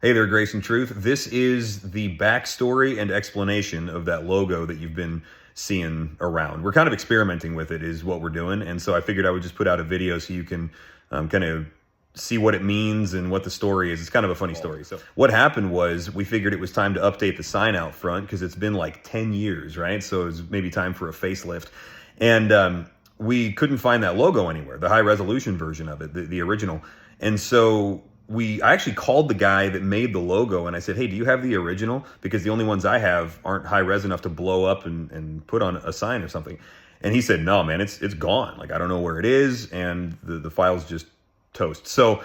Hey there, Grace and Truth. This is the backstory and explanation of that logo that you've been seeing around. We're kind of experimenting with it is what we're doing. And so I figured I would just put out a video so you can kind of see what it means and what the story is. It's kind of a funny story. So what happened was we figured it was time to update the sign out front because it's been like 10 years, right? So it was maybe time for a facelift. And we couldn't find that logo anywhere, the high resolution version of it, the original. And so I actually called the guy that made the logo and I said, hey, do you have the original? Because the only ones I have aren't high res enough to blow up and put on a sign or something. And he said, no, man, it's gone. Like, I don't know where it is. And the file's just toast. So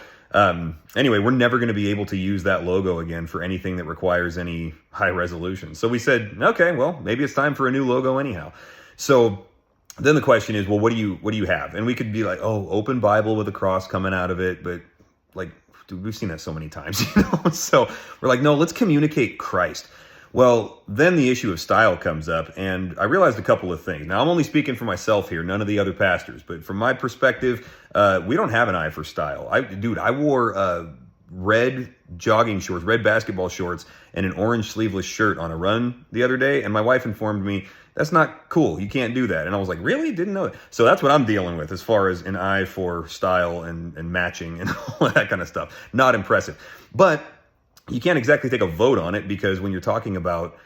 anyway, we're never going to be able to use that logo again for anything that requires any high resolution. So we said, okay, well, maybe it's time for a new logo anyhow. So then the question is, well, what do you have? And we could be like, oh, open Bible with a cross coming out of it. But like, dude, we've seen that so many times, So we're like, no, let's communicate Christ. Well, then the issue of style comes up, and I realized a couple of things. Now, I'm only speaking for myself here, none of the other pastors, but from my perspective, we don't have an eye for style. I wore red jogging shorts, red basketball shorts, and an orange sleeveless shirt on a run the other day, and my wife informed me, that's not cool. You can't do that. And I was like, really? Didn't know it. So that's what I'm dealing with as far as an eye for style and matching and all that kind of stuff. Not impressive. But you can't exactly take a vote on it because when you're talking about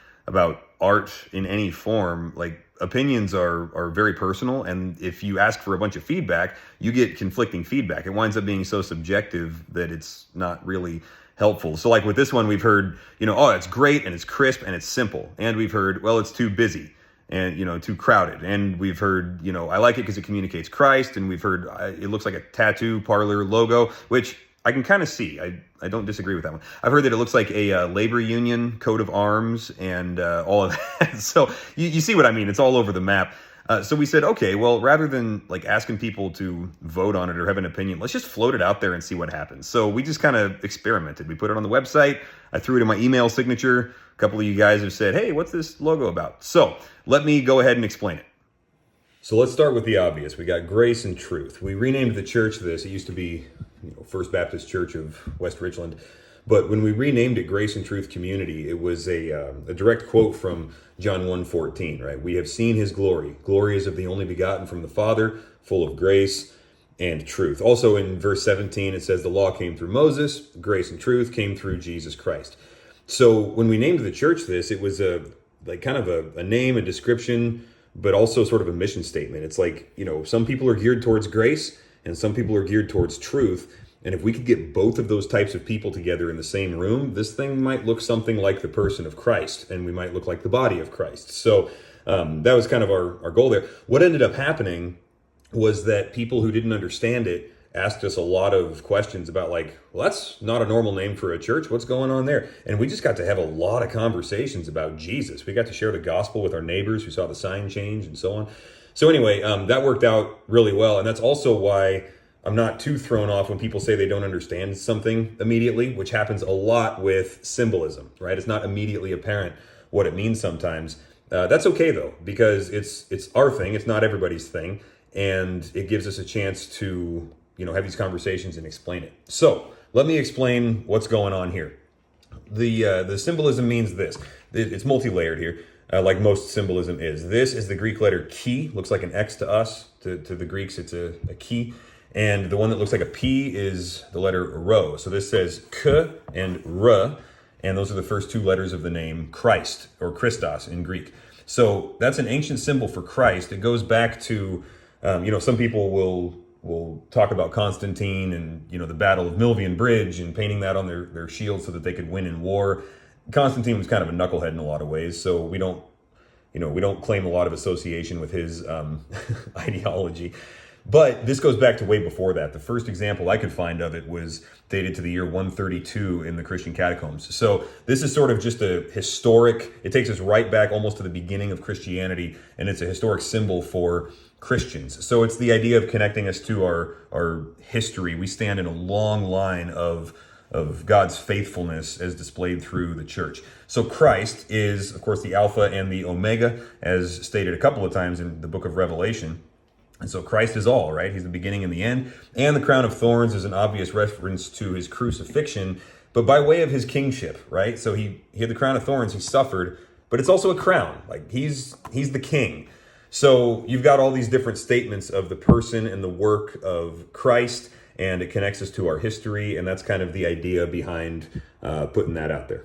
art in any form, like opinions are very personal. And if you ask for a bunch of feedback, you get conflicting feedback. It winds up being so subjective that it's not really helpful. So like with this one, we've heard, oh, it's great and it's crisp and it's simple. And we've heard, well, it's too busy and, too crowded. And we've heard, I like it because it communicates Christ. And we've heard it looks like a tattoo parlor logo, which I can kind of see. I don't disagree with that one. I've heard that it looks like a labor union coat of arms and all of that. So you see what I mean? It's all over the map. So we said, okay, well, rather than like asking people to vote on it or have an opinion, let's just float it out there and see what happens. So we just kind of experimented. We put it on the website. I threw it in my email signature. A couple of you guys have said, hey, what's this logo about? So let me go ahead and explain it. So let's start with the obvious. We got Grace and Truth. We renamed the church this. It used to be First Baptist Church of West Richland. But when we renamed it Grace and Truth Community, it was a direct quote from John 1:14, right? We have seen his glory. Glory is of the only begotten from the Father, full of grace and truth. Also in verse 17, it says the law came through Moses, grace and truth came through Jesus Christ. So when we named the church this, it was a name, a description, but also sort of a mission statement. It's like, some people are geared towards grace and some people are geared towards truth. And if we could get both of those types of people together in the same room, this thing might look something like the person of Christ, and we might look like the body of Christ. So that was kind of our goal there. What ended up happening was that people who didn't understand it asked us a lot of questions about like, well, that's not a normal name for a church. What's going on there? And we just got to have a lot of conversations about Jesus. We got to share the gospel with our neighbors who saw the sign change and so on. So anyway, that worked out really well. And that's also why I'm not too thrown off when people say they don't understand something immediately, which happens a lot with symbolism, right? It's not immediately apparent what it means sometimes. That's okay though, because it's our thing. It's not everybody's thing. And it gives us a chance to, have these conversations and explain it. So let me explain what's going on here. The symbolism means this. It's multi-layered here, like most symbolism is. This is the Greek letter chi. Looks like an X to us. To the Greeks, it's a chi. And the one that looks like a P is the letter Rho. So this says K and R, and those are the first two letters of the name Christ, or Christos in Greek. So that's an ancient symbol for Christ. It goes back to, some people will talk about Constantine and, the Battle of Milvian Bridge and painting that on their shield so that they could win in war. Constantine was kind of a knucklehead in a lot of ways, so we don't claim a lot of association with his ideology. But this goes back to way before that. The first example I could find of it was dated to the year 132 in the Christian catacombs. So this is sort of just a historic, it takes us right back almost to the beginning of Christianity, and it's a historic symbol for Christians. So it's the idea of connecting us to our history. We stand in a long line of God's faithfulness as displayed through the church. So Christ is, of course, the Alpha and the Omega, as stated a couple of times in the book of Revelation. And so Christ is all, right? He's the beginning and the end. And the crown of thorns is an obvious reference to his crucifixion but by way of his kingship, right? So he had the crown of thorns, he suffered, but it's also a crown. Like he's the king. So you've got all these different statements of the person and the work of Christ, and it connects us to our history, and that's kind of the idea behind putting that out there.